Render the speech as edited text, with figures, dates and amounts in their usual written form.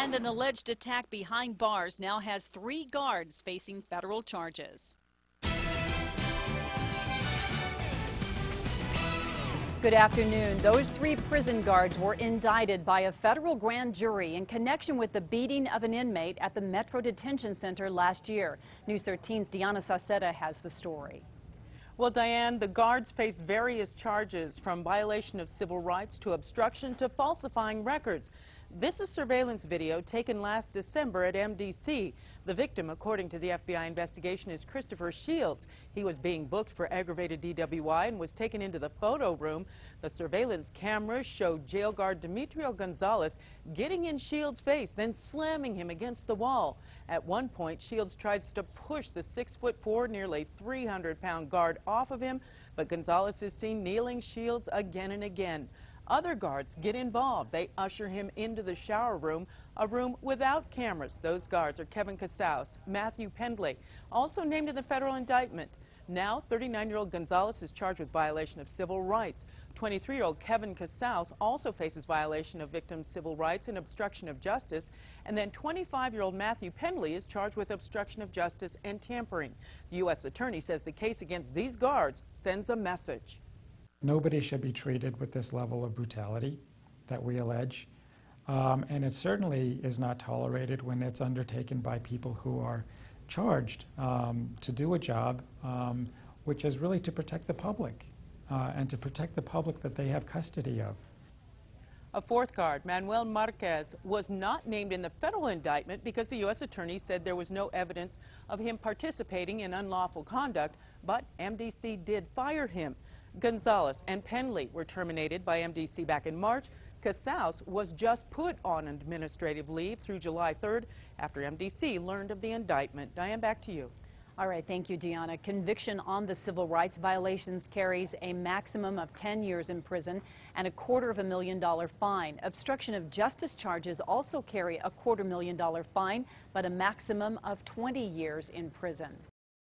And an alleged attack behind bars now has 3 guards facing federal charges. Good afternoon. Those 3 prison guards were indicted by a federal grand jury in connection with the beating of an inmate at the Metro Detention Center last year. News 13's Diana Sauceda has the story. Well, Diane, the guards face various charges from violation of civil rights to obstruction to falsifying records. This is surveillance video taken last December at MDC. The victim, according to the FBI investigation, is Christopher Shields. He was being booked for aggravated DWI and was taken into the photo room. The surveillance cameras showed jail guard Demetrio Gonzalez getting in Shields' face, then slamming him against the wall. At one point, Shields tries to push the 6'4", nearly 300-pound guard off of him, but Gonzalez is seen kneeling Shields again and again. Other guards get involved. They usher him into the shower room, a room without cameras. Those guards are Kevin Casaus, Matthew Pendley, also named in the federal indictment. Now, 39-year-old Gonzalez is charged with violation of civil rights. 23-year-old Kevin Casaus also faces violation of victims' civil rights and obstruction of justice. And then 25-year-old Matthew Pendley is charged with obstruction of justice and tampering. The U.S. attorney says the case against these guards sends a message. Nobody should be treated with this level of brutality that we allege. And it certainly is not tolerated when it's undertaken by people who are charged to do a job which is really to protect the public and to protect the public that they have custody of. A 4th guard, Manuel Marquez, was not named in the federal indictment because the U.S. attorney said there was no evidence of him participating in unlawful conduct, but MDC did fire him. Gonzalez and Pendley were terminated by MDC back in March. Casaus was just put on administrative leave through July 3rd after MDC learned of the indictment. Diane, back to you. All right, thank you, Deanna. Conviction on the civil rights violations carries a maximum of 10 years in prison and a $250,000 fine. Obstruction of justice charges also carry a $250,000 fine, but a maximum of 20 years in prison.